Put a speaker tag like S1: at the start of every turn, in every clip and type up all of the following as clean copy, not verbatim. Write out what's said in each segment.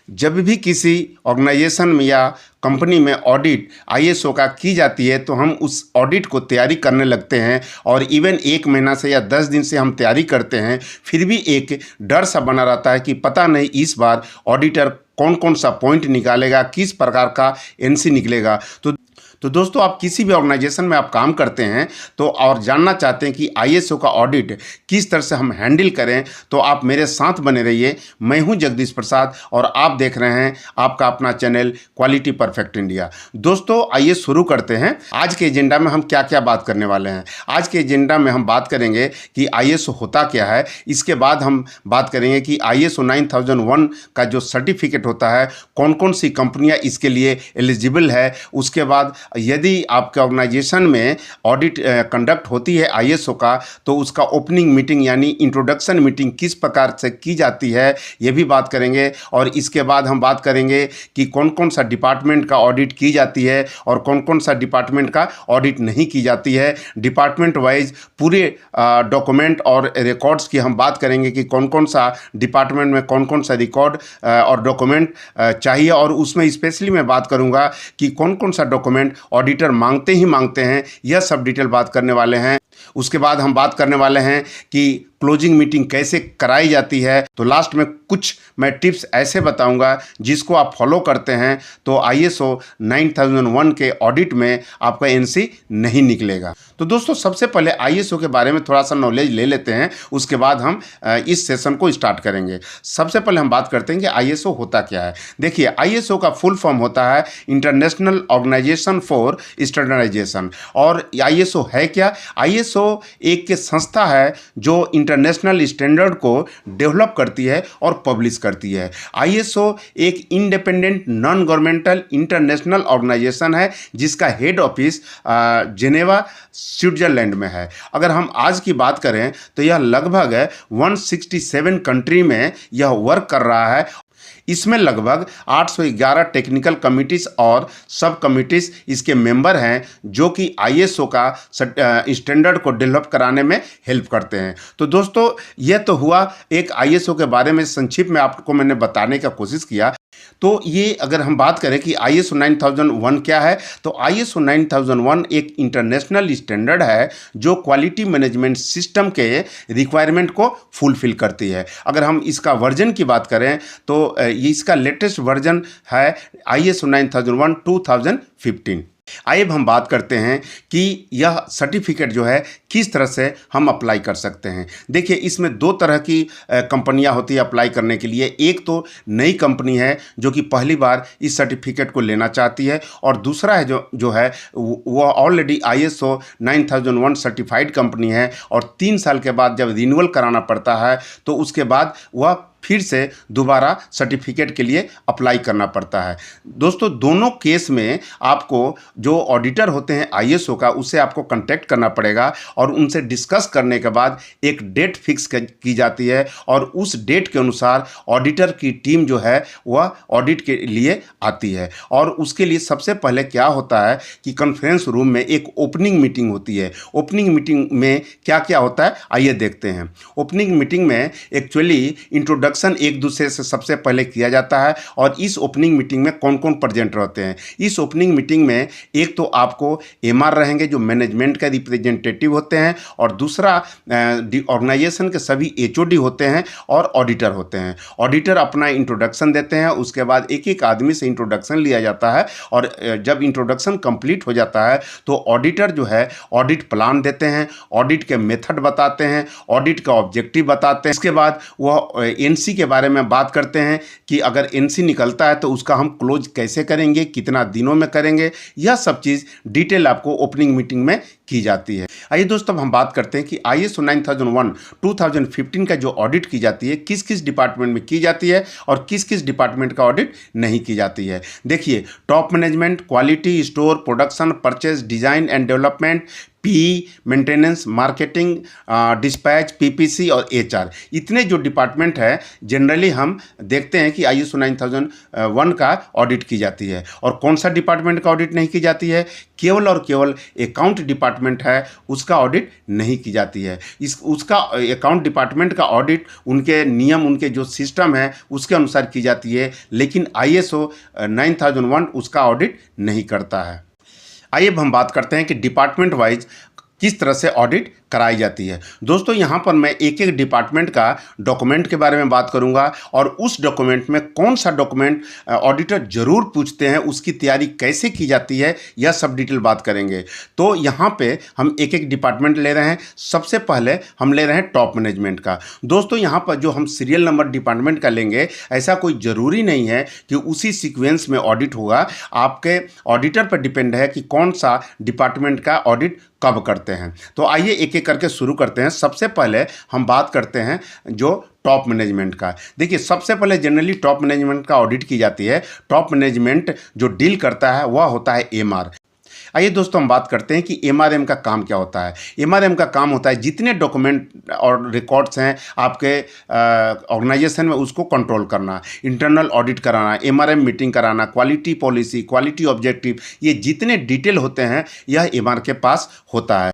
S1: जब भी किसी ऑर्गेनाइजेशन में या कंपनी में ऑडिट आईएसओ का की जाती है तो हम उस ऑडिट को तैयारी करने लगते हैं और इवन 1 महीना से या 10 दिन से हम तैयारी करते हैं, फिर भी एक डर सा बना रहता है कि पता नहीं इस बार ऑडिटर कौन कौन सा पॉइंट निकालेगा, किस प्रकार का एनसी निकलेगा। तो दोस्तों, आप किसी भी ऑर्गेनाइजेशन में आप काम करते हैं तो और जानना चाहते हैं कि आईएसओ का ऑडिट किस तरह से हम हैंडल करें, तो आप मेरे साथ बने रहिए। मैं हूं जगदीश प्रसाद और आप देख रहे हैं आपका अपना चैनल क्वालिटी परफेक्ट इंडिया। दोस्तों, आइए शुरू करते हैं। आज के एजेंडा में हम क्या क्या बात करने वाले हैं। आज के एजेंडा में हम बात करेंगे कि आईएसओ होता क्या है। इसके बाद हम बात करेंगे कि आईएसओ 9001 का जो सर्टिफिकेट होता है, कौन कौन सी कंपनियां इसके लिए एलिजिबल है। उसके बाद यदि आपके ऑर्गेनाइजेशन में ऑडिट कंडक्ट होती है आईएसओ का, तो उसका ओपनिंग मीटिंग यानी इंट्रोडक्शन मीटिंग किस प्रकार से की जाती है, ये भी बात करेंगे। और इसके बाद हम बात करेंगे कि कौन कौन सा डिपार्टमेंट का ऑडिट की जाती है और कौन कौन सा डिपार्टमेंट का ऑडिट नहीं की जाती है। डिपार्टमेंट वाइज पूरे डॉक्यूमेंट और रिकॉर्ड्स की हम बात करेंगे कि कौन कौन सा डिपार्टमेंट में कौन कौन सा रिकॉर्ड और डॉक्यूमेंट चाहिए, और उसमें स्पेशली मैं बात करूंगा कि कौन कौन सा डॉक्यूमेंट ऑडिटर मांगते ही मांगते हैं। यह सब डिटेल बात करने वाले हैं। उसके बाद हम बात करने वाले हैं कि क्लोजिंग मीटिंग कैसे कराई जाती है। तो लास्ट में कुछ मैं टिप्स ऐसे बताऊंगा जिसको आप फॉलो करते हैं तो आईएसओ 9001 के ऑडिट में आपका एनसी नहीं निकलेगा। तो दोस्तों, सबसे पहले आईएसओ के बारे में थोड़ा सा नॉलेज ले लेते हैं, उसके बाद हम इस सेशन को स्टार्ट करेंगे। सबसे पहले हम बात करते हैं कि आईएसओ होता क्या है। देखिए, आईएसओ का फुल फॉर्म होता है इंटरनेशनल ऑर्गेनाइजेशन फॉर स्टैंडर्डाइजेशन। और आईएसओ है क्या? आईएसओ एक संस्था है जो इंटरनेशनल स्टैंडर्ड को डेवलप करती है और पब्लिश करती है। आईएसओ एक independent non governmental international organization है जिसका हेड ऑफिस जेनेवा स्विट्जरलैंड में है। अगर हम आज की बात करें तो यह लगभग 167 कंट्री में यह वर्क कर रहा है। इसमें लगभग 811 टेक्निकल कमिटीज़ और सब कमिटीज़ इसके मेंबर हैं जो कि आईएसओ का स्टैंडर्ड को डेवलप कराने में हेल्प करते हैं। तो दोस्तों, यह तो हुआ एक आईएसओ के बारे में संक्षिप्त में आपको मैंने बताने का कोशिश किया। तो ये अगर हम बात करें कि आईएसओ 9001 क्या है, तो आईएसओ 9001 एक इंटरनेशनल स्टैंडर्ड है जो क्वालिटी मैनेजमेंट सिस्टम के रिक्वायरमेंट को फुलफिल करती है। अगर हम इसका वर्जन की बात करें तो इसका लेटेस्ट वर्जन है आईएसओ 9001 2015। आइए अब हम बात करते हैं कि यह सर्टिफिकेट जो है किस तरह से हम अप्लाई कर सकते हैं। देखिए, इसमें दो तरह की कंपनियां होती है अप्लाई करने के लिए। एक तो नई कंपनी है जो कि पहली बार इस सर्टिफिकेट को लेना चाहती है, और दूसरा है जो है वो ऑलरेडी आईएसओ 9001 सर्टिफाइड कंपनी है और 3 साल के बाद जब रिन्यूअल कराना पड़ता है तो उसके बाद वह फिर से दोबारा सर्टिफिकेट के लिए अप्लाई करना पड़ता है। दोस्तों, दोनों केस में आपको जो ऑडिटर होते हैं आईएसओ का, उससे आपको कांटेक्ट करना पड़ेगा और उनसे डिस्कस करने के बाद एक डेट फिक्स की जाती है और उस डेट के अनुसार ऑडिटर की टीम जो है वह ऑडिट के लिए आती है। और उसके लिए सबसे पहले क्या होता है कि कॉन्फ्रेंस रूम में एक ओपनिंग मीटिंग होती है। ओपनिंग मीटिंग में क्या क्या होता है, आइए देखते हैं। ओपनिंग मीटिंग में एक्चुअली इंट्रोडक्शन एक दूसरे से सबसे पहले किया जाता है। और इस ओपनिंग मीटिंग में कौन कौन प्रेजेंट रहते हैं? इस ओपनिंग मीटिंग में एक तो आपको एमआर रहेंगे जो मैनेजमेंट का रिप्रेजेंटेटिव होते हैं, और दूसरा ऑर्गेनाइजेशन के सभी एचओडी होते हैं और ऑडिटर होते हैं। ऑडिटर अपना इंट्रोडक्शन देते हैं, उसके बाद एक एक आदमी से इंट्रोडक्शन लिया जाता है, और जब इंट्रोडक्शन कंप्लीट हो जाता है तो ऑडिटर जो है ऑडिट प्लान देते हैं, ऑडिट के मेथड बताते हैं, ऑडिट का ऑब्जेक्टिव बताते हैं। इसके बाद वह एनसी के बारे में बात करते हैं कि अगर एनसी निकलता है तो उसका हम क्लोज कैसे करेंगे, कितना दिनों में करेंगे। यह सब चीज़ डिटेल आपको ओपनिंग मीटिंग में की जाती है। आइए दोस्तों, हम बात करते हैं कि आईएसओ 9001 2015 का जो ऑडिट की जाती है किस किस डिपार्टमेंट में की जाती है और किस किस डिपार्टमेंट का ऑडिट नहीं की जाती है। देखिए, top management, quality, store, production, purchase, design and development, P, maintenance, marketing, dispatch, PPC और एचआर, इतने जो डिपार्टमेंट है जनरली हम देखते हैं कि ISO 9001 का ऑडिट की जाती है। और कौन सा डिपार्टमेंट का ऑडिट नहीं की जाती है? केवल और केवल अकाउंट डिपार्टमेंट है, उसका ऑडिट नहीं की जाती है। उसका अकाउंट डिपार्टमेंट का ऑडिट उनके नियम, उनके जो सिस्टम है उसके अनुसार की जाती है, लेकिन ISO 9001 उसका ऑडिट नहीं करता है। आइए अब हम बात करते हैं कि डिपार्टमेंट वाइज किस तरह से ऑडिट कराई जाती है। दोस्तों यहाँ पर मैं एक एक डिपार्टमेंट का डॉक्यूमेंट के बारे में बात करूँगा और उस डॉक्यूमेंट में कौन सा डॉक्यूमेंट ऑडिटर ज़रूर पूछते हैं, उसकी तैयारी कैसे की जाती है, यह सब डिटेल बात करेंगे। तो यहाँ पे हम एक एक डिपार्टमेंट ले रहे हैं। सबसे पहले हम ले रहे हैं टॉप मैनेजमेंट का। दोस्तों यहाँ पर जो हम सीरियल नंबर डिपार्टमेंट का लेंगे, ऐसा कोई ज़रूरी नहीं है कि उसी सीक्वेंस में ऑडिट होगा। आपके ऑडिटर पर डिपेंड है कि कौन सा डिपार्टमेंट का ऑडिट कब करते हैं। तो आइए एक एक करके शुरू करते हैं। सबसे पहले हम बात करते हैं जो टॉप मैनेजमेंट का। देखिए सबसे पहले जनरली टॉप मैनेजमेंट का ऑडिट की जाती है। टॉप मैनेजमेंट जो डील करता है वह होता है MR। आइए दोस्तों हम बात करते हैं कि MRM का काम क्या होता है। MRM का काम होता है जितने डॉक्यूमेंट और रिकॉर्ड्स हैं आपके ऑर्गेनाइजेशन में उसको कंट्रोल करना, इंटरनल ऑडिट कराना, MRM मीटिंग कराना, क्वालिटी पॉलिसी, क्वालिटी ऑब्जेक्टिव, ये जितने डिटेल होते हैं यह MR के पास होता है।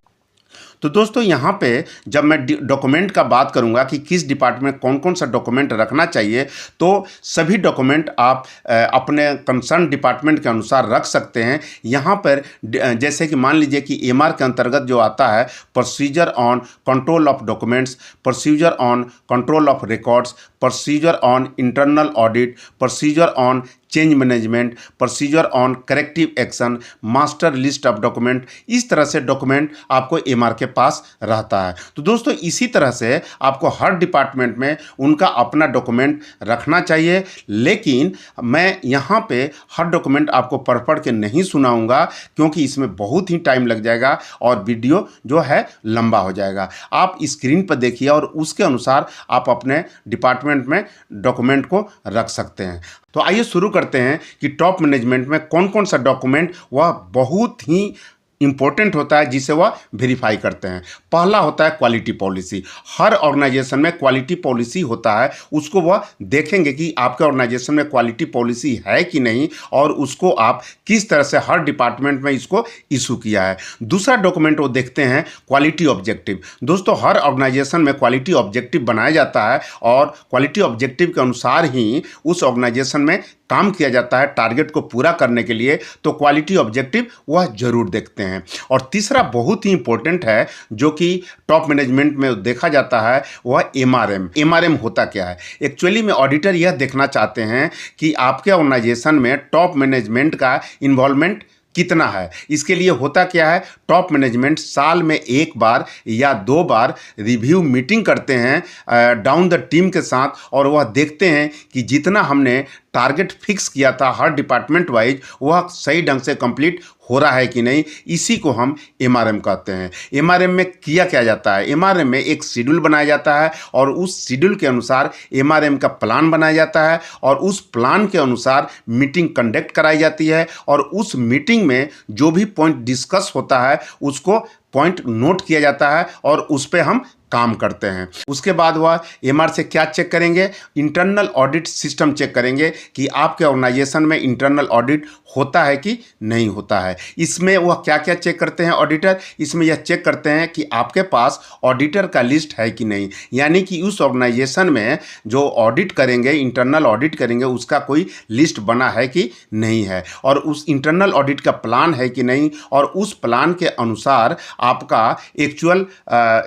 S1: तो दोस्तों यहाँ पे जब मैं डॉक्यूमेंट का बात करूँगा कि किस डिपार्टमेंट में कौन कौन सा डॉक्यूमेंट रखना चाहिए, तो सभी डॉक्यूमेंट आप अपने कंसर्न डिपार्टमेंट के अनुसार रख सकते हैं। यहाँ पर जैसे कि मान लीजिए कि MR के अंतर्गत जो आता है procedure on control of documents, procedure on control of records, procedure on internal audit, procedure on change management, procedure on corrective action, master list of document, इस तरह से डॉक्यूमेंट आपको MR के पास रहता है। तो दोस्तों इसी तरह से आपको हर डिपार्टमेंट में उनका अपना डॉक्यूमेंट रखना चाहिए, लेकिन मैं यहाँ पे हर डॉक्यूमेंट आपको पढ़ के नहीं सुनाऊंगा क्योंकि इसमें बहुत ही टाइम लग जाएगा और वीडियो जो है लंबा हो जाएगा। आप स्क्रीन पर देखिए और उसके अनुसार आप अपने डिपार्टमेंट में डॉक्यूमेंट को रख सकते हैं। तो आइए शुरू करते हैं कि टॉप मैनेजमेंट में कौन कौन सा डॉक्यूमेंट वह बहुत ही इंपॉर्टेंट होता है जिसे वह वेरीफाई करते हैं। पहला होता है क्वालिटी पॉलिसी। हर ऑर्गेनाइजेशन में क्वालिटी पॉलिसी होता है, उसको वह देखेंगे कि आपके ऑर्गेनाइजेशन में क्वालिटी पॉलिसी है कि नहीं और उसको आप किस तरह से हर डिपार्टमेंट में इसको इशू किया है। दूसरा डॉक्यूमेंट वो देखते हैं क्वालिटी ऑब्जेक्टिव। दोस्तों हर ऑर्गेनाइजेशन में क्वालिटी ऑब्जेक्टिव बनाया जाता है और क्वालिटी ऑब्जेक्टिव के अनुसार ही उस ऑर्गेनाइजेशन में काम किया जाता है टारगेट को पूरा करने के लिए। तो क्वालिटी ऑब्जेक्टिव वह जरूर देखते हैं। और तीसरा बहुत ही इंपॉर्टेंट है जो कि टॉप मैनेजमेंट में देखा जाता है, वह MRM होता क्या है। एक्चुअली में ऑडिटर यह देखना चाहते हैं कि आपके ऑर्गेनाइजेशन में टॉप मैनेजमेंट का इन्वॉल्वमेंट कितना है। इसके लिए होता क्या है, टॉप मैनेजमेंट साल में एक बार या 2 बार रिव्यू मीटिंग करते हैं डाउन द टीम के साथ और वह देखते हैं कि जितना हमने टारगेट फिक्स किया था हर डिपार्टमेंट वाइज वह सही ढंग से कंप्लीट हो रहा है कि नहीं। इसी को हम MRM कहते हैं। MRM में किया क्या जाता है, MRM में एक शेड्यूल बनाया जाता है और उस शेड्यूल के अनुसार MRM का प्लान बनाया जाता है और उस प्लान के अनुसार मीटिंग कंडक्ट कराई जाती है और उस मीटिंग में जो भी पॉइंट डिस्कस होता है उसको पॉइंट नोट किया जाता है और उस पर हम काम करते हैं। उसके बाद वह MR से क्या चेक करेंगे, इंटरनल ऑडिट सिस्टम चेक करेंगे कि आपके ऑर्गेनाइजेशन में इंटरनल ऑडिट होता है कि नहीं होता है। इसमें वह क्या क्या चेक करते हैं ऑडिटर, इसमें यह चेक करते हैं कि आपके पास ऑडिटर का लिस्ट है कि नहीं, यानी कि उस ऑर्गेनाइजेशन में जो ऑडिट करेंगे, इंटरनल ऑडिट करेंगे, उसका कोई लिस्ट बना है कि नहीं है और उस इंटरनल ऑडिट का प्लान है कि नहीं और उस प्लान के अनुसार आपका एक्चुअल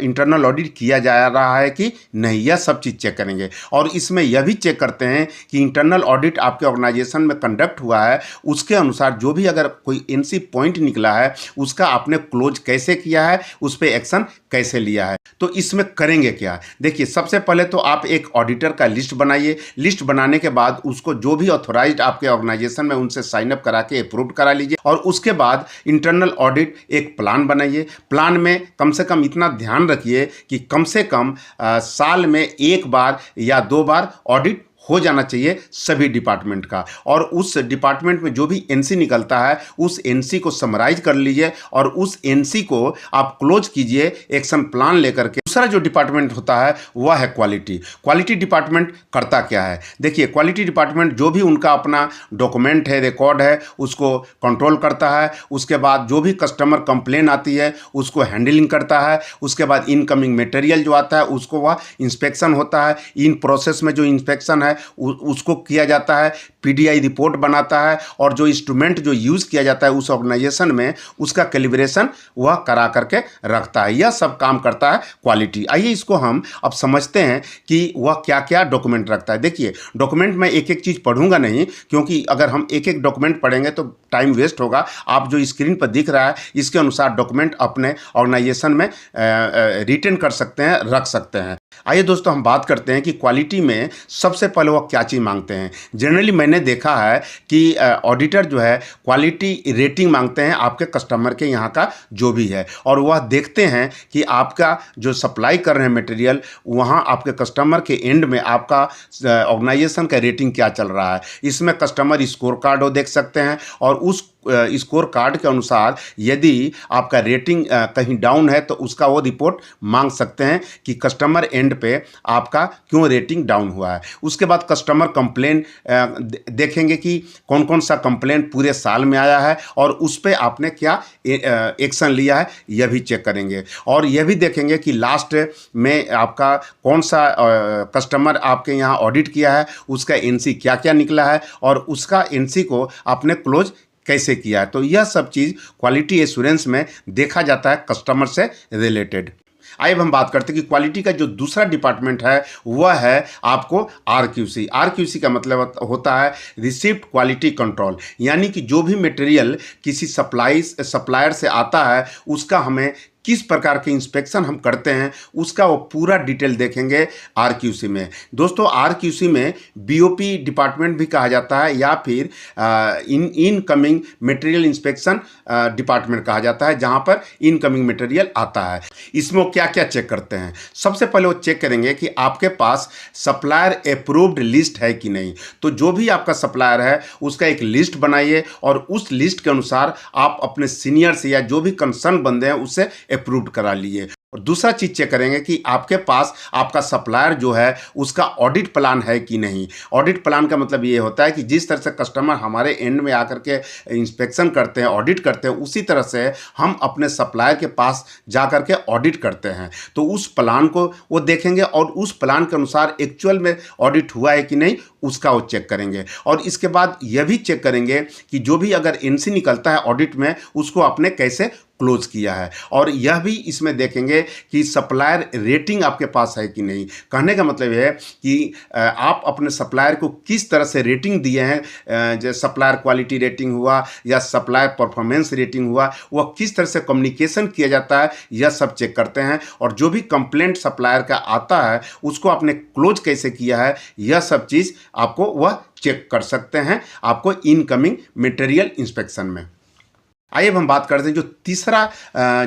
S1: इंटरनल ऑडिट किया जा रहा है कि नहीं, यह सब चीज़ चेक करेंगे। और इसमें यह भी चेक करते हैं कि इंटरनल ऑडिट आपके ऑर्गेनाइजेशन में कंडक्ट हुआ है उसके अनुसार जो भी अगर कोई NC पॉइंट निकला है उसका आपने क्लोज कैसे किया है, उस पर एक्शन कैसे लिया है। तो इसमें करेंगे क्या, देखिए सबसे पहले तो आप एक ऑडिटर का लिस्ट बनाइए। लिस्ट बनाने के बाद उसको जो भी ऑथोराइज्ड आपके ऑर्गेनाइजेशन में उनसे साइन अप करा के अप्रूव करा लीजिए और उसके बाद इंटरनल ऑडिट एक प्लान बनाइए। प्लान में कम से कम इतना ध्यान रखिए कि कम से कम साल में 1 बार या 2 बार ऑडिट हो जाना चाहिए सभी डिपार्टमेंट का। और उस डिपार्टमेंट में जो भी एनसी निकलता है उस एनसी को समराइज कर लीजिए और उस एनसी को आप क्लोज कीजिए एक्शन प्लान लेकर के। दूसरा जो डिपार्टमेंट होता है वह है क्वालिटी। क्वालिटी डिपार्टमेंट करता क्या है? देखिए, क्वालिटी डिपार्टमेंट जो भी उनका अपना डॉक्यूमेंट है, रिकॉर्ड है, उसको कंट्रोल करता है। उसके बाद जो भी कस्टमर कंप्लेन आती है उसको हैंडलिंग करता है। उसके बाद इनकमिंग मटेरियल जो आता है उसको वह इंस्पेक्शन होता है। इन प्रोसेस में जो इंस्पेक्शन है उसको किया जाता है। पीडीआई रिपोर्ट बनाता है और जो इंस्ट्रूमेंट जो यूज़ किया जाता है उस ऑर्गेनाइजेशन में उसका कैलिब्रेशन वह करा करके रखता है। यह सब काम करता है क्वालिटी। आइए इसको हम अब समझते हैं कि वह क्या क्या डॉक्यूमेंट रखता है। देखिए, डॉक्यूमेंट में एक एक चीज़ पढ़ूंगा नहीं, क्योंकि अगर हम एक एक डॉक्यूमेंट पढ़ेंगे तो टाइम वेस्ट होगा। आप जो स्क्रीन पर दिख रहा है इसके अनुसार डॉक्यूमेंट अपने ऑर्गेनाइजेशन में रिटेन कर सकते हैं, रख सकते हैं। आइए दोस्तों, हम बात करते हैं कि क्वालिटी में सबसे पहले वो क्या चीज़ मांगते हैं। जनरली मैंने देखा है कि ऑडिटर जो है क्वालिटी रेटिंग मांगते हैं आपके कस्टमर के यहाँ का जो भी है, और वह देखते हैं कि आपका जो सप्लाई कर रहे हैं मटेरियल वहाँ आपके कस्टमर के एंड में आपका ऑर्गेनाइजेशन का रेटिंग क्या चल रहा है। इसमें कस्टमर स्कोर कार्ड वो देख सकते हैं और उस स्कोर कार्ड के अनुसार यदि आपका रेटिंग कहीं डाउन है तो उसका वो रिपोर्ट मांग सकते हैं कि कस्टमर एंड पे आपका क्यों रेटिंग डाउन हुआ है। उसके बाद कस्टमर कंप्लेन देखेंगे कि कौन कौन सा कंप्लेन पूरे साल में आया है और उस पर आपने क्या एक्शन लिया है, यह भी चेक करेंगे। और यह भी देखेंगे कि लास्ट में आपका कौन सा कस्टमर आपके यहाँ ऑडिट किया है, उसका एनसी क्या क्या निकला है और उसका एनसी को आपने क्लोज कैसे किया है। तो यह सब चीज़ क्वालिटी एश्योरेंस में देखा जाता है कस्टमर से रिलेटेड। आइए अब हम बात करते हैं कि क्वालिटी का जो दूसरा डिपार्टमेंट है वह है आपको आरक्यूसी। आरक्यूसी का मतलब होता है रिसीप्ट क्वालिटी कंट्रोल, यानी कि जो भी मटेरियल किसी सप्लायर से आता है उसका हमें किस प्रकार के इंस्पेक्शन हम करते हैं उसका वो पूरा डिटेल देखेंगे आरक्यूसी में। दोस्तों, आरक्यूसी में बीओपी डिपार्टमेंट भी कहा जाता है या फिर इनकमिंग मटेरियल इंस्पेक्शन डिपार्टमेंट कहा जाता है, जहां पर इनकमिंग मटेरियल आता है। इसमें वो क्या क्या चेक करते हैं? सबसे पहले वो चेक करेंगे कि आपके पास सप्लायर अप्रूव्ड लिस्ट है कि नहीं। तो जो भी आपका सप्लायर है उसका एक लिस्ट बनाइए और उस लिस्ट के अनुसार आप अपने सीनियर से या जो भी कंसर्न बंदे हैं उससे अप्रूव्ड करा लिए। और दूसरा चीज चेक करेंगे कि आपके पास आपका सप्लायर जो है उसका ऑडिट प्लान है कि नहीं। ऑडिट प्लान का मतलब ये होता है कि जिस तरह से कस्टमर हमारे एंड में आकर के इंस्पेक्शन करते हैं, ऑडिट करते हैं, उसी तरह से हम अपने सप्लायर के पास जा कर के ऑडिट करते हैं। तो उस प्लान को वो देखेंगे और उस प्लान के अनुसार एक्चुअल में ऑडिट हुआ है कि नहीं उसका वो चेक करेंगे। और इसके बाद यह भी चेक करेंगे कि जो भी अगर एनसी निकलता है ऑडिट में उसको आपने कैसे क्लोज किया है। और यह भी इसमें देखेंगे कि सप्लायर रेटिंग आपके पास है कि नहीं। कहने का मतलब है कि आप अपने सप्लायर को किस तरह से रेटिंग दिए हैं, जैसे सप्लायर क्वालिटी रेटिंग हुआ या सप्लायर परफॉर्मेंस रेटिंग हुआ, वह किस तरह से कम्युनिकेशन किया जाता है, यह सब चेक करते हैं। और जो भी कंप्लेंट सप्लायर का आता है उसको आपने क्लोज कैसे किया है, यह सब चीज़ आपको वह चेक कर सकते हैं आपको इनकमिंग मटेरियल इंस्पेक्शन में। आइए अब हम बात करते हैं जो तीसरा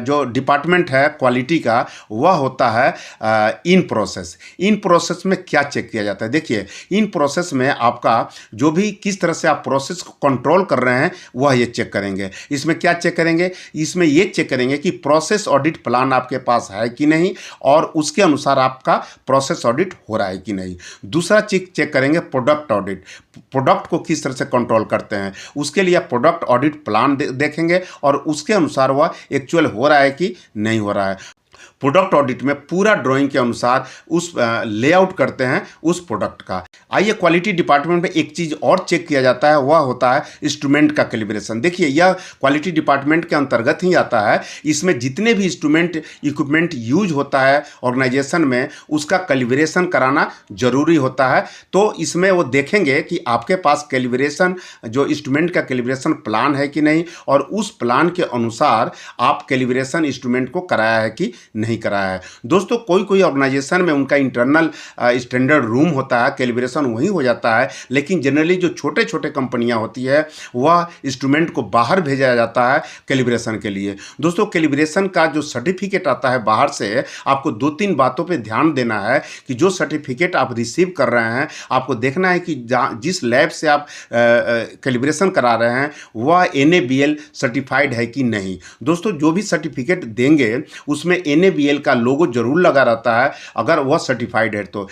S1: जो डिपार्टमेंट है क्वालिटी का वह होता है इन प्रोसेस। इन प्रोसेस में क्या चेक किया जाता है? देखिए, इन प्रोसेस में आपका जो भी किस तरह से आप प्रोसेस को कंट्रोल कर रहे हैं वह ये चेक करेंगे। इसमें क्या चेक करेंगे? इसमें ये चेक करेंगे कि प्रोसेस ऑडिट प्लान आपके पास है कि नहीं और उसके अनुसार आपका प्रोसेस ऑडिट हो रहा है कि नहीं। दूसरा चेक करेंगे प्रोडक्ट ऑडिट। प्रोडक्ट को किस तरह से कंट्रोल करते हैं उसके लिए प्रोडक्ट ऑडिट प्लान देखेंगे और उसके अनुसार वह एक्चुअल हो रहा है कि नहीं हो रहा है। प्रोडक्ट ऑडिट में पूरा ड्राइंग के अनुसार उस लेआउट करते हैं उस प्रोडक्ट का। आइए, क्वालिटी डिपार्टमेंट में एक चीज़ और चेक किया जाता है वह होता है इंस्ट्रूमेंट का कैलिब्रेशन। देखिए, यह क्वालिटी डिपार्टमेंट के अंतर्गत ही आता है। इसमें जितने भी इंस्ट्रूमेंट इक्विपमेंट यूज होता है ऑर्गेनाइजेशन में उसका कैलिब्रेशन कराना जरूरी होता है। तो इसमें वो देखेंगे कि आपके पास कैलिब्रेशन जो इंस्ट्रूमेंट का कैलिब्रेशन प्लान है कि नहीं और उस प्लान के अनुसार आप कैलिब्रेशन इंस्ट्रूमेंट को कराया है कि नहीं कराया है। दोस्तों कोई कोई ऑर्गेनाइजेशन में उनका इंटरनल स्टैंडर्ड रूम होता है, कैलिब्रेशन वहीं हो जाता है, लेकिन जनरली जो छोटे छोटे कंपनियां होती है वह इंस्ट्रूमेंट को बाहर भेजा जाता है कैलिब्रेशन के लिए। दोस्तों कैलिब्रेशन का जो सर्टिफिकेट आता है बाहर से, आपको 2-3 बातों पे ध्यान देना है कि जो सर्टिफिकेट आप रिसीव कर रहे हैं, आपको देखना है कि जिस लैब से आप कैलिब्रेशन करा रहे हैं वह NABL सर्टिफाइड है कि नहीं। दोस्तों जो भी सर्टिफिकेट देंगे उसमें NABL का लोगो जरूर लगा रहता है अगर वह सर्टिफाइड है तो,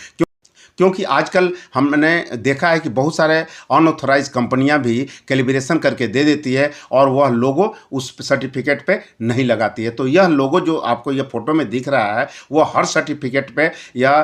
S1: क्योंकि आजकल हमने देखा है कि बहुत सारे अनऑथराइज कंपनियां भी कैलिब्रेशन करके दे देती है और वह लोगो उस सर्टिफिकेट पे नहीं लगाती है। तो यह लोगो जो आपको यह फोटो में दिख रहा है वह हर सर्टिफिकेट पे या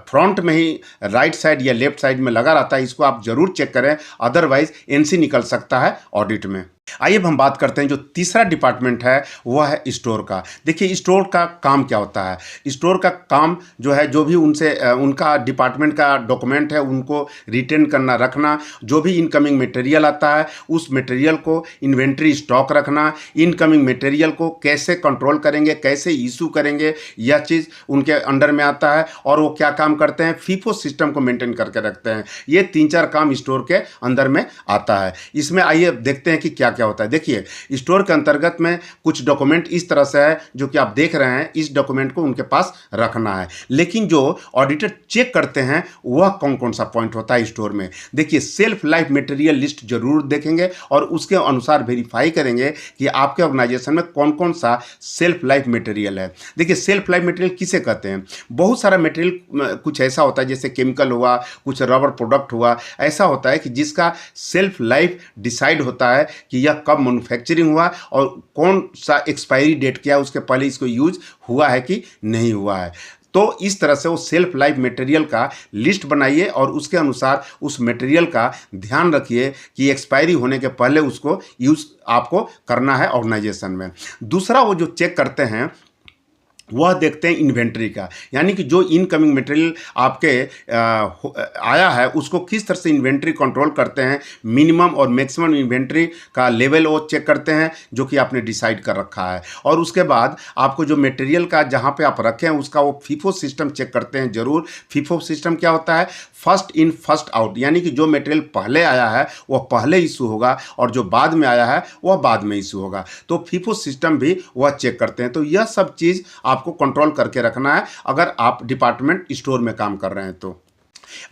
S1: फ्रंट में ही राइट साइड या लेफ्ट साइड में लगा रहता है। इसको आप जरूर चेक करें, अदरवाइज NC निकल सकता है ऑडिट में। आइए अब हम बात करते हैं जो तीसरा डिपार्टमेंट है वह है स्टोर का। देखिए स्टोर का काम क्या होता है। स्टोर का काम जो है, जो भी उनसे उनका डिपार्टमेंट का डॉक्यूमेंट है उनको रिटेन करना, रखना, जो भी इनकमिंग मटेरियल आता है उस मटेरियल को इन्वेंट्री स्टॉक रखना, इनकमिंग मटेरियल को कैसे कंट्रोल करेंगे, कैसे इशू करेंगे, यह चीज़ उनके अंडर में आता है। और वो क्या काम करते हैं, फीफो सिस्टम को मेंटेन करके रखते हैं। ये 3-4 काम स्टोर के अंदर में आता है। इसमें आइए देखते हैं कि क्या क्या होता है। देखिए स्टोर के अंतर्गत में कुछ डॉक्यूमेंट इस तरह से है जो कि आप देख रहे हैं, इस डॉक्यूमेंट को उनके पास रखना है। लेकिन जो ऑडिटर चेक करते हैं वह कौन कौन सा पॉइंट होता है स्टोर में। देखिए सेल्फ लाइफ मटेरियल लिस्ट जरूर देखेंगे और उसके अनुसार वेरीफाई करेंगे कि आपके ऑर्गेनाइजेशन में कौन कौन सा सेल्फ लाइफ मटेरियल है। देखिए सेल्फ लाइफ मटेरियल किसे कहते हैं, बहुत सारा मटेरियल कुछ ऐसा होता है जैसे केमिकल हुआ, कुछ रबर प्रोडक्ट हुआ, ऐसा होता है कि जिसका सेल्फ लाइफ डिसाइड होता है कि यह कब मैन्युफैक्चरिंग हुआ और कौन सा एक्सपायरी डेट क्या है, उसके पहले इसको यूज हुआ है कि नहीं हुआ है। तो इस तरह से वो सेल्फ लाइफ मटेरियल का लिस्ट बनाइए और उसके अनुसार उस मटेरियल का ध्यान रखिए कि एक्सपायरी होने के पहले उसको यूज आपको करना है ऑर्गेनाइजेशन में। दूसरा वो जो चेक करते हैं वह देखते हैं इन्वेंट्री का, यानी कि जो इनकमिंग मटेरियल आपके आया है उसको किस तरह से इन्वेंट्री कंट्रोल करते हैं। मिनिमम और मैक्सिमम इन्वेंट्री का लेवल वो चेक करते हैं जो कि आपने डिसाइड कर रखा है। और उसके बाद आपको जो मटेरियल का जहाँ पे आप रखें उसका वो फीफो सिस्टम चेक करते हैं जरूर। फीफो सिस्टम क्या होता है, फर्स्ट इन फर्स्ट आउट, यानी कि जो मटेरियल पहले आया है वह पहले इशू होगा और जो बाद में आया है वह बाद में इशू होगा। तो फीफो सिस्टम भी वह चेक करते हैं। तो यह सब चीज़ आपको कंट्रोल करके रखना है अगर आप डिपार्टमेंट स्टोर में काम कर रहे हैं तो।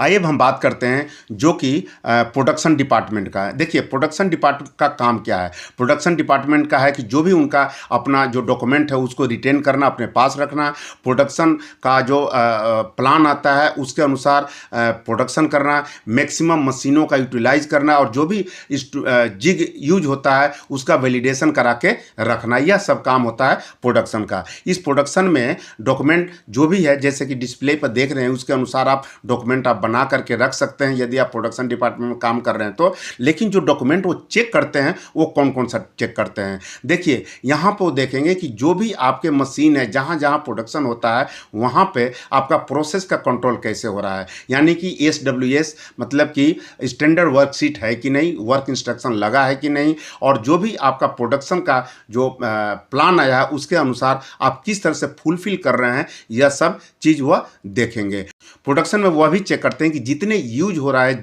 S1: आइए अब हम बात करते हैं जो कि प्रोडक्शन डिपार्टमेंट का है। देखिए प्रोडक्शन डिपार्टमेंट का काम क्या है। प्रोडक्शन डिपार्टमेंट का है कि जो भी उनका अपना जो डॉक्यूमेंट है उसको रिटेन करना, अपने पास रखना, प्रोडक्शन का जो प्लान आता है उसके अनुसार प्रोडक्शन करना, मैक्सिमम मशीनों का यूटिलाइज करना और जो भी जिग यूज होता है उसका वैलिडेशन करा के रखना। यह सब काम होता है प्रोडक्शन का। इस प्रोडक्शन में डॉक्यूमेंट जो भी है जैसे कि डिस्प्ले पर देख रहे हैं उसके अनुसार आप डॉक्यूमेंट आप बना करके रख सकते हैं यदि आप प्रोडक्शन डिपार्टमेंट में काम कर रहे हैं तो। लेकिन जो डॉक्यूमेंट वो चेक करते हैं वो कौन कौन सा चेक करते हैं। देखिए यहाँ पे वो देखेंगे कि जो भी आपके मशीन है जहाँ जहाँ प्रोडक्शन होता है वहाँ पे आपका प्रोसेस का कंट्रोल कैसे हो रहा है, यानी कि SWS मतलब कि स्टैंडर्ड वर्कशीट है कि नहीं, वर्क इंस्ट्रक्शन लगा है कि नहीं, और जो भी आपका प्रोडक्शन का जो प्लान आया है उसके अनुसार आप किस तरह से फुलफिल कर रहे हैं, यह सब चीज़ वह देखेंगे। प्रोडक्शन में वह भी चेक करते हैं कि जितने यूज हो रहा है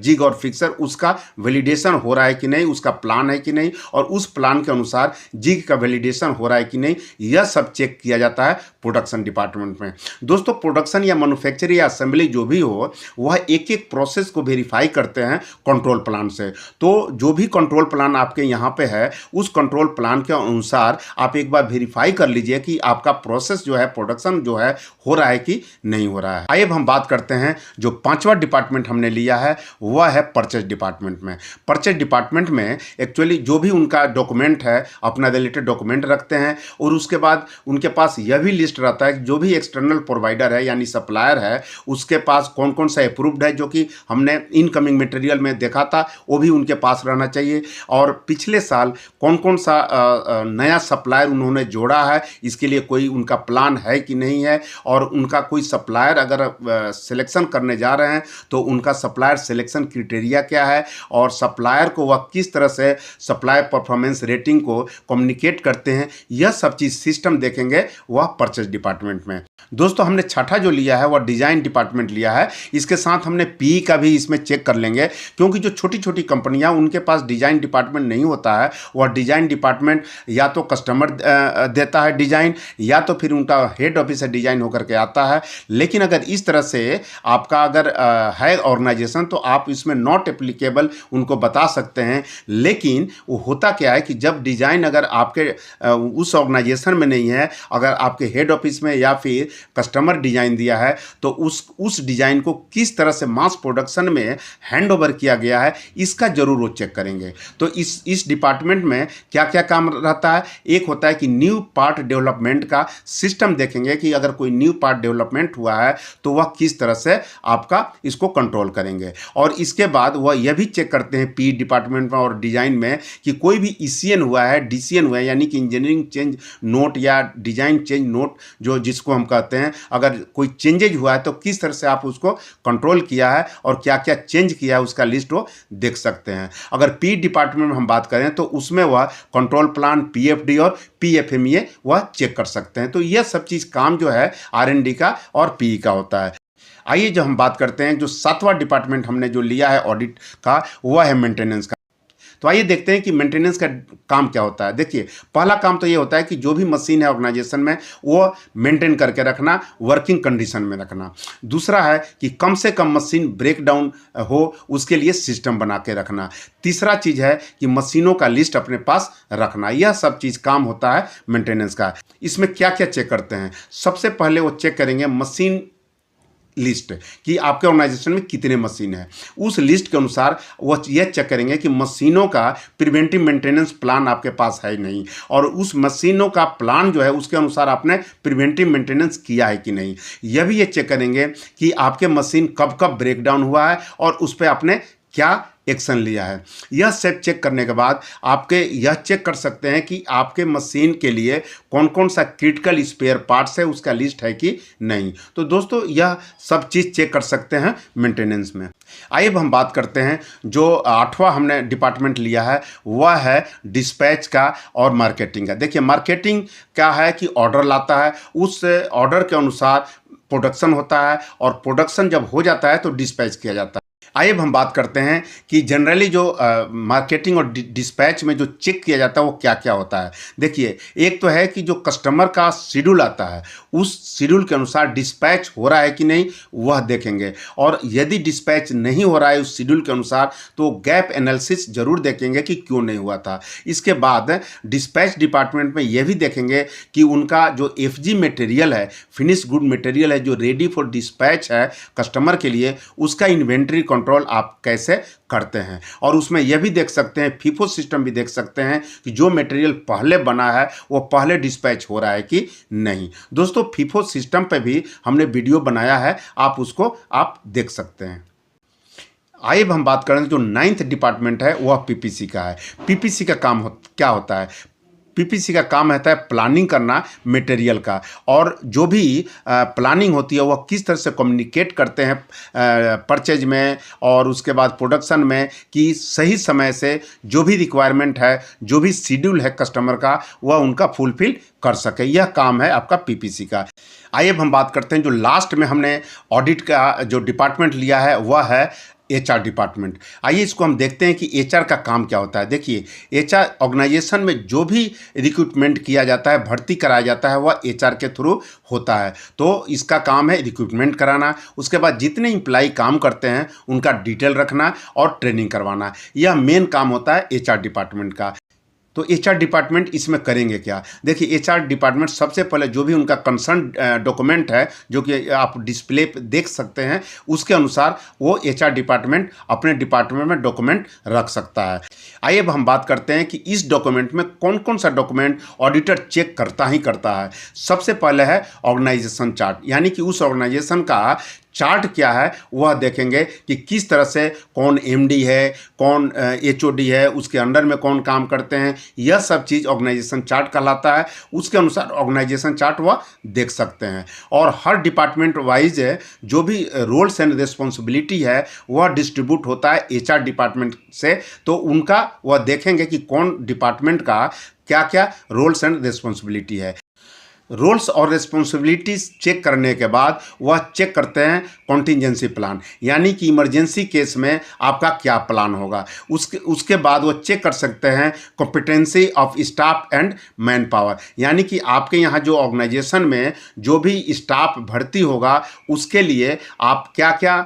S1: जिग और फिक्सर उसका वैलिडेशन हो रहा है कि नहीं, उसका प्लान है कि नहीं, और उस प्लान के अनुसार जिग का वैलिडेशन हो रहा है कि नहीं, यह सब चेक किया जाता है प्रोडक्शन डिपार्टमेंट में। दोस्तों प्रोडक्शन या मैन्युफैक्चरिंग या असेंबली जो भी हो वह एक एक प्रोसेस को वेरीफाई करते हैं कंट्रोल प्लान से। तो जो भी कंट्रोल प्लान आपके यहाँ पे है उस कंट्रोल प्लान के अनुसार आप एक बार वेरीफाई कर लीजिए कि आपका प्रोसेस जो है प्रोडक्शन जो है हो रहा है कि नहीं हो रहा है। आइए अब हम बात करते हैं जो पांचवा डिपार्टमेंट हमने लिया है वह है परचेज डिपार्टमेंट में। परचेज डिपार्टमेंट में एक्चुअली जो भी उनका डॉक्यूमेंट है अपना रिलेटेड डॉक्यूमेंट रखते हैं और उसके बाद उनके पास यह भी लिस्ट रहता है कि जो भी एक्सटर्नल प्रोवाइडर है यानी सप्लायर है उसके पास कौन कौन सा अप्रूव्ड है, जो कि हमने इनकमिंग मटेरियल में देखा था वो भी उनके पास रहना चाहिए। और पिछले साल कौन कौन सा नया सप्लायर उन्होंने जोड़ा है इसके लिए कोई उनका प्लान है कि नहीं है, और उनका कोई सप्लायर अगर सिलेक्शन करने जा रहे हैं तो उनका सप्लायर सिलेक्शन क्राइटेरिया क्या है और सप्लायर को वह किस तरह से सप्लाई परफॉर्मेंस रेटिंग को कम्युनिकेट करते हैं, यह सब चीज़ सिस्टम देखेंगे वह परचेज डिपार्टमेंट में। दोस्तों हमने छठा जो लिया है वह डिज़ाइन डिपार्टमेंट लिया है। इसके साथ हमने पी का भी इसमें चेक कर लेंगे, क्योंकि जो छोटी छोटी कंपनियां उनके पास डिज़ाइन डिपार्टमेंट नहीं होता है। वह डिज़ाइन डिपार्टमेंट या तो कस्टमर देता है डिज़ाइन, या तो फिर उनका हेड ऑफिस से डिज़ाइन होकर के आता है। लेकिन अगर इस तरह से आपका अगर है ऑर्गेनाइजेशन तो आप इसमें नॉट एप्लीकेबल उनको बता सकते हैं। लेकिन वो होता क्या है कि जब डिज़ाइन अगर आपके उस ऑर्गेनाइजेशन में नहीं है, अगर आपके हेड ऑफिस में या फिर कस्टमर डिज़ाइन दिया है, तो उस डिज़ाइन को किस तरह से मास प्रोडक्शन में हैंड ओवर किया गया है इसका जरूर वो चेक करेंगे। तो इस डिपार्टमेंट में क्या क्या काम रहता है, एक होता है कि न्यू पार्ट डेवलपमेंट का सिस्टम देखेंगे कि अगर कोई न्यू पार्ट डेवलपमेंट हुआ है तो वह किस तरह से आपका इसको कंट्रोल करेंगे। और इसके बाद वह यह भी चेक करते हैं पी डिपार्टमेंट में और डिज़ाइन में कि कोई भी ईसीएन हुआ है, डीसीएन हुआ है, यानी कि इंजीनियरिंग चेंज नोट या डिज़ाइन चेंज नोट जो जिसको हम कहते हैं, अगर कोई चेंजेज हुआ है तो किस तरह से आप उसको कंट्रोल किया है और क्या क्या चेंज किया है उसका लिस्ट वो देख सकते हैं। अगर पी डिपार्टमेंट में हम बात करें तो उसमें वह कंट्रोल प्लान, पीएफडी और पीएफएमईए वह चेक कर सकते हैं। तो यह सब चीज़ काम जो है आरएनडी का और पीई का होता है। आइए जो हम बात करते हैं, जो सातवां डिपार्टमेंट हमने जो लिया है ऑडिट का वह है मेंटेनेंस का। तो आइए देखते हैं कि मेंटेनेंस का काम क्या होता है। देखिए पहला काम तो ये होता है कि जो भी मशीन है ऑर्गेनाइजेशन में वो मेंटेन करके रखना, वर्किंग कंडीशन में रखना। दूसरा है कि कम से कम मशीन ब्रेक डाउन हो उसके लिए सिस्टम बना के रखना। तीसरा चीज़ है कि मशीनों का लिस्ट अपने पास रखना। यह सब चीज़ काम होता है मेंटेनेंस का। इसमें क्या क्या चेक करते हैं, सबसे पहले वो चेक करेंगे मशीन लिस्ट कि आपके ऑर्गेनाइजेशन में कितने मशीन है। उस लिस्ट के अनुसार वो यह चेक करेंगे कि मशीनों का प्रिवेंटिव मेंटेनेंस प्लान आपके पास है नहीं, और उस मशीनों का प्लान जो है उसके अनुसार आपने प्रिवेंटिव मेंटेनेंस किया है कि नहीं। यह भी ये चेक करेंगे कि आपके मशीन कब कब ब्रेक डाउन हुआ है और उस पर आपने क्या एक्शन लिया है। यह सब चेक करने के बाद आपके यह चेक कर सकते हैं कि आपके मशीन के लिए कौन कौन सा क्रिटिकल स्पेयर पार्ट्स है उसका लिस्ट है कि नहीं। तो दोस्तों यह सब चीज़ चेक कर सकते हैं मेंटेनेंस में। आइए अब हम बात करते हैं जो आठवां हमने डिपार्टमेंट लिया है वह है डिस्पैच का और मार्केटिंग का। देखिए मार्केटिंग क्या है कि ऑर्डर लाता है, उस ऑर्डर के अनुसार प्रोडक्शन होता है और प्रोडक्शन जब हो जाता है तो डिस्पैच किया जाता है। आइए अब हम बात करते हैं कि जनरली जो मार्केटिंग और डिस्पैच में जो चेक किया जाता है वो क्या क्या होता है। देखिए एक तो है कि जो कस्टमर का शेड्यूल आता है उस शेड्यूल के अनुसार डिस्पैच हो रहा है कि नहीं वह देखेंगे, और यदि डिस्पैच नहीं हो रहा है उस शेड्यूल के अनुसार तो गैप एनालिसिस जरूर देखेंगे कि क्यों नहीं हुआ था। इसके बाद डिस्पैच डिपार्टमेंट में यह भी देखेंगे कि उनका जो एफजी मटेरियल है, फिनिश गुड मटेरियल है जो रेडी फॉर डिस्पैच है कस्टमर के लिए, उसका इन्वेंट्री कंट्रोल आप कैसे करते हैं। और उसमें यह भी देख सकते हैं, फीफो सिस्टम भी देख सकते हैं कि जो मटेरियल पहले बना है वो पहले डिस्पैच हो रहा है कि नहीं। दोस्तों फीफो सिस्टम पे भी हमने वीडियो बनाया है, आप उसको आप देख सकते हैं। आइए अब हम बात करें जो 9th डिपार्टमेंट है वह पीपीसी का है। पीपीसी का काम क्या होता है। पीपीसी का काम रहता है प्लानिंग करना मटेरियल का, और जो भी प्लानिंग होती है वह किस तरह से कम्युनिकेट करते हैं परचेज में और उसके बाद प्रोडक्शन में कि सही समय से जो भी रिक्वायरमेंट है, जो भी शेड्यूल है कस्टमर का वह उनका फुलफिल कर सके। यह काम है आपका पीपीसी का। आइए अब हम बात करते हैं जो लास्ट में हमने ऑडिट का जो डिपार्टमेंट लिया है वह है एचआर डिपार्टमेंट। आइए इसको हम देखते हैं कि एचआर का काम क्या होता है। देखिए एचआर ऑर्गेनाइजेशन में जो भी रिक्रूटमेंट किया जाता है, भर्ती कराया जाता है, वह एचआर के थ्रू होता है। तो इसका काम है रिक्रूटमेंट कराना, उसके बाद जितने एम्प्लॉय काम करते हैं उनका डिटेल रखना और ट्रेनिंग करवाना। यह मेन काम होता है एचआर डिपार्टमेंट का। तो एचआर डिपार्टमेंट इसमें करेंगे क्या। देखिए एचआर डिपार्टमेंट सबसे पहले जो भी उनका कंसर्न डॉक्यूमेंट है जो कि आप डिस्प्ले पे देख सकते हैं उसके अनुसार वो एचआर डिपार्टमेंट अपने डिपार्टमेंट में डॉक्यूमेंट रख सकता है। आइए अब हम बात करते हैं कि इस डॉक्यूमेंट में कौन कौन सा डॉक्यूमेंट ऑडिटर चेक करता ही करता है। सबसे पहले है ऑर्गेनाइजेशन चार्ट, यानी कि उस ऑर्गेनाइजेशन का चार्ट क्या है वह देखेंगे कि किस तरह से कौन एमडी है, कौन एचओडी है, उसके अंडर में कौन काम करते हैं, यह सब चीज़ ऑर्गेनाइजेशन चार्ट कहलाता है। उसके अनुसार ऑर्गेनाइजेशन चार्ट वह देख सकते हैं। और हर डिपार्टमेंट वाइज जो भी रोल्स एंड रिस्पॉन्सिबिलिटी है वह डिस्ट्रीब्यूट होता है एचआर डिपार्टमेंट से, तो उनका वह देखेंगे कि कौन डिपार्टमेंट का क्या क्या रोल्स एंड रिस्पॉन्सिबिलिटी है। रोल्स और रिस्पॉन्सिबिलिटीज चेक करने के बाद वह चेक करते हैं कॉन्टीजेंसी प्लान, यानी कि इमरजेंसी केस में आपका क्या प्लान होगा। उसके बाद वो चेक कर सकते हैं competency of staff and man power, यानी कि आपके यहाँ जो ऑर्गेनाइजेशन में जो भी स्टाफ भर्ती होगा उसके लिए आप क्या क्या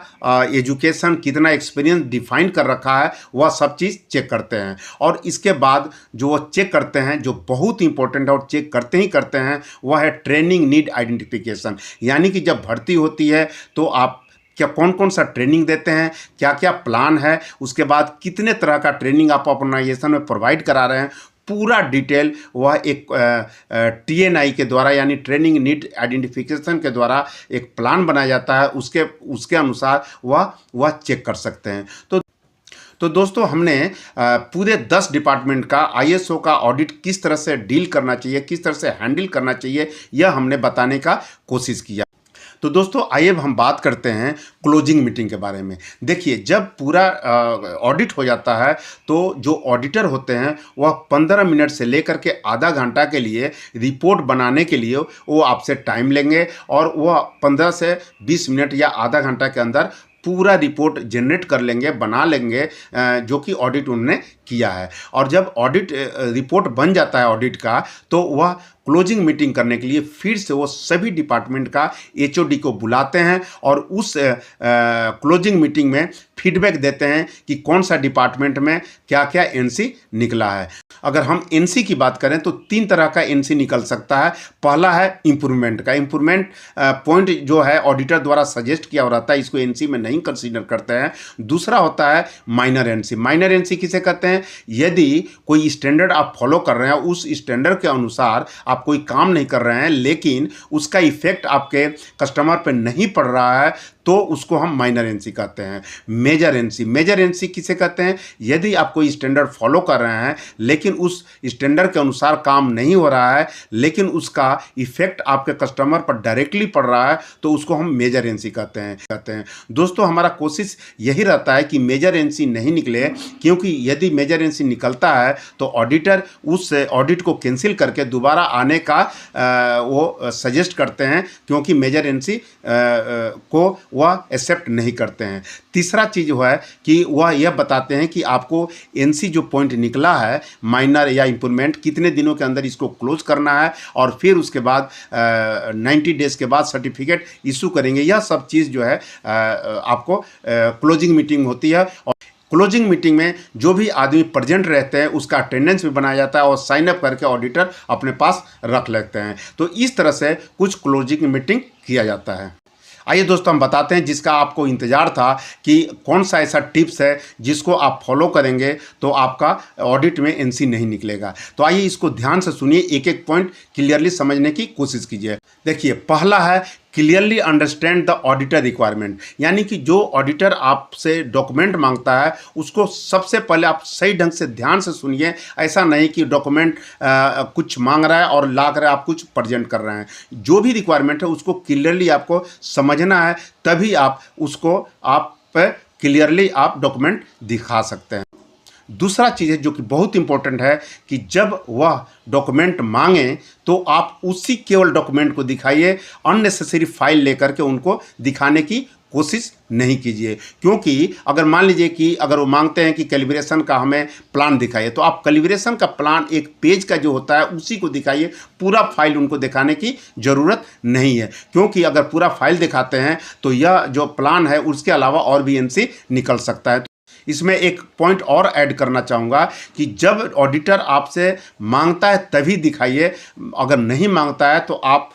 S1: एजुकेशन, कितना एक्सपीरियंस डिफाइन कर रखा है, वह सब चीज़ चेक करते हैं। और इसके बाद जो वो चेक करते हैं, जो बहुत इंपॉर्टेंट है और चेक करते ही करते हैं, वह है ट्रेनिंग नीड आइडेंटिफिकेशन, यानी कि जब भर्ती होती है तो आप क्या कौन कौन सा ट्रेनिंग देते हैं, क्या क्या प्लान है, उसके बाद कितने तरह का ट्रेनिंग आप ऑर्गेनाइजेशन में प्रोवाइड करा रहे हैं, पूरा डिटेल वह एक टीएनआई के द्वारा यानी ट्रेनिंग नीड आइडेंटिफिकेशन के द्वारा एक प्लान बनाया जाता है। उसके अनुसार वह चेक कर सकते हैं। तो दोस्तों हमने पूरे 10 डिपार्टमेंट का आईएसओ का ऑडिट किस तरह से डील करना चाहिए, किस तरह से हैंडल करना चाहिए, यह हमने बताने का कोशिश किया। तो दोस्तों आइए अब हम बात करते हैं क्लोजिंग मीटिंग के बारे में। देखिए, जब पूरा ऑडिट हो जाता है तो जो ऑडिटर होते हैं वह 15 मिनट से लेकर के आधा घंटा के लिए रिपोर्ट बनाने के लिए वो आपसे टाइम लेंगे, और वह 15 से 20 मिनट या आधा घंटा के अंदर पूरा रिपोर्ट जनरेट कर लेंगे, बना लेंगे, जो कि ऑडिट उन्होंने किया है। और जब ऑडिट रिपोर्ट बन जाता है ऑडिट का, तो वह क्लोजिंग मीटिंग करने के लिए फिर से वो सभी डिपार्टमेंट का एचओडी को बुलाते हैं और उस क्लोजिंग मीटिंग में फीडबैक देते हैं कि कौन सा डिपार्टमेंट में क्या क्या एनसी निकला है। अगर हम एनसी की बात करें तो 3 तरह का एनसी निकल सकता है। पहला है इम्प्रूवमेंट का, इम्प्रूवमेंट पॉइंट जो है ऑडिटर द्वारा सजेस्ट किया हो रहता है, इसको एनसी में नहीं कंसीडर करते हैं। दूसरा होता है माइनर एनसी। माइनर एनसी किसे कहते हैं? यदि कोई स्टैंडर्ड आप फॉलो कर रहे हैं, उस स्टैंडर्ड के अनुसार आप कोई काम नहीं कर रहे हैं, लेकिन उसका इफेक्ट आपके कस्टमर पर नहीं पड़ रहा है, तो उसको हम माइनर एनसी कहते हैं। मेजर एनसी, मेजर एनसी किसे कहते हैं? यदि आप कोई स्टैंडर्ड फॉलो कर रहे हैं लेकिन उस स्टैंडर्ड के अनुसार काम नहीं हो रहा है, लेकिन उसका इफेक्ट आपके कस्टमर पर डायरेक्टली पड़ रहा है, तो उसको हम मेजर एनसी कहते हैं। दोस्तों हमारा कोशिश यही रहता है कि मेजर एनसी नहीं निकले, क्योंकि यदि मेजर एनसी निकलता है तो ऑडिटर उस ऑडिट को कैंसिल करके दोबारा आने का वो सजेस्ट करते हैं, क्योंकि मेजर एनसी को वह एक्सेप्ट नहीं करते हैं। तीसरा चीज़ है कि वह यह बताते हैं कि आपको एनसी जो पॉइंट निकला है माइनर या इम्प्रूवमेंट, कितने दिनों के अंदर इसको क्लोज करना है, और फिर उसके बाद 90 डेज के बाद सर्टिफिकेट इशू करेंगे। यह सब चीज़ जो है आपको क्लोजिंग मीटिंग होती है। और क्लोजिंग मीटिंग में जो भी आदमी प्रेजेंट रहते हैं उसका अटेंडेंस भी बनाया जाता है और साइन अप करके ऑडिटर अपने पास रख लेते हैं। तो इस तरह से कुछ क्लोजिंग मीटिंग किया जाता है। आइए दोस्तों हम बताते हैं जिसका आपको इंतज़ार था कि कौन सा ऐसा टिप्स है जिसको आप फॉलो करेंगे तो आपका ऑडिट में एनसी नहीं निकलेगा। तो आइए इसको ध्यान से सुनिए, एक एक पॉइंट क्लियरली समझने की कोशिश कीजिए। देखिए, पहला है clearly understand the auditor requirement, यानी कि जो ऑडिटर आपसे डॉक्यूमेंट मांगता है उसको सबसे पहले आप सही ढंग से ध्यान से सुनिए। ऐसा नहीं कि डॉक्यूमेंट कुछ मांग रहा है और ला कर आप कुछ प्रेजेंट कर रहे हैं। जो भी रिक्वायरमेंट है उसको क्लियरली आपको समझना है, तभी आप उसको क्लियरली आप डॉक्यूमेंट दिखा सकते हैं। दूसरा चीज़ है जो कि बहुत इंपॉर्टेंट है कि जब वह डॉक्यूमेंट मांगे तो आप उसी केवल डॉक्यूमेंट को दिखाइए, अननेसेसरी फाइल लेकर के उनको दिखाने की कोशिश नहीं कीजिए। क्योंकि अगर मान लीजिए कि अगर वो मांगते हैं कि कैलिब्रेशन का हमें प्लान दिखाइए, तो आप कैलिब्रेशन का प्लान एक पेज का जो होता है उसी को दिखाइए, पूरा फाइल उनको दिखाने की ज़रूरत नहीं है। क्योंकि अगर पूरा फाइल दिखाते हैं तो यह जो प्लान है उसके अलावा और भी एनसी निकल सकता है। इसमें एक पॉइंट और ऐड करना चाहूँगा कि जब ऑडिटर आपसे मांगता है तभी दिखाइए, अगर नहीं मांगता है तो आप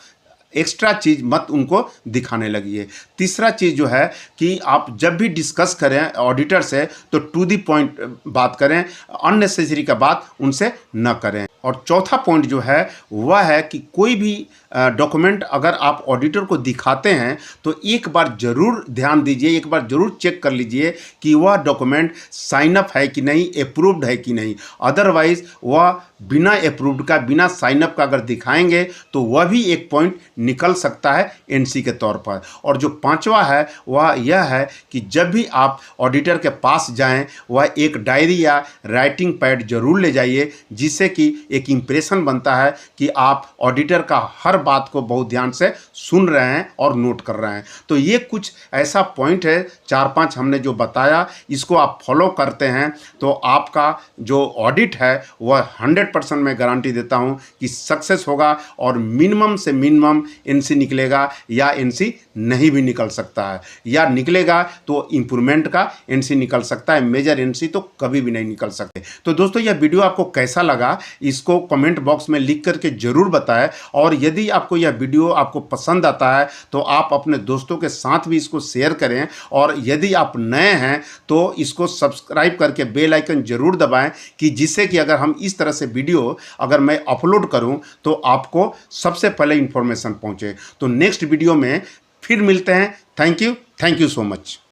S1: एक्स्ट्रा चीज़ मत उनको दिखाने लगिए। तीसरा चीज़ जो है कि आप जब भी डिस्कस करें ऑडिटर से तो टू दी पॉइंट बात करें, अननेसेसरी का बात उनसे न करें। और चौथा पॉइंट जो है वह है कि कोई भी डॉक्यूमेंट अगर आप ऑडिटर को दिखाते हैं तो एक बार ज़रूर ध्यान दीजिए, एक बार ज़रूर चेक कर लीजिए कि वह डॉक्यूमेंट साइन अप है कि नहीं, अप्रूव्ड है कि नहीं। अदरवाइज़ वह बिना अप्रूव्ड का, बिना साइन अप का अगर दिखाएंगे तो वह भी एक पॉइंट निकल सकता है एनसी के तौर पर। और जो पांचवा है वह यह है कि जब भी आप ऑडिटर के पास जाएं वह एक डायरी या राइटिंग पैड जरूर ले जाइए, जिससे कि एक इम्प्रेशन बनता है कि आप ऑडिटर का हर बात को बहुत ध्यान से सुन रहे हैं और नोट कर रहे हैं। तो ये कुछ ऐसा पॉइंट है, 4-5 हमने जो बताया, इसको आप फॉलो करते हैं तो आपका जो ऑडिट है वह 100% मैं गारंटी देता हूं कि सक्सेस होगा और मिनिमम से मिनिमम एनसी निकलेगा, या एनसी नहीं भी निकल सकता है, या निकलेगा तो इंप्रूवमेंट का एनसी निकल सकता है, मेजर एनसी तो कभी भी नहीं निकल सकते। तो दोस्तों यह वीडियो आपको कैसा लगा इसको कमेंट बॉक्स में लिख करके जरूर बताएं, और यदि आपको यह वीडियो आपको पसंद आता है तो आप अपने दोस्तों के साथ भी इसको शेयर करें, और यदि आप नए हैं तो इसको सब्सक्राइब करके बेल आइकन जरूर दबाएं कि जिससे कि अगर हम इस तरह से वीडियो अगर मैं अपलोड करूं तो आपको सबसे पहले इंफॉर्मेशन पहुंचे। तो नेक्स्ट वीडियो में फिर मिलते हैं। Thank you so much.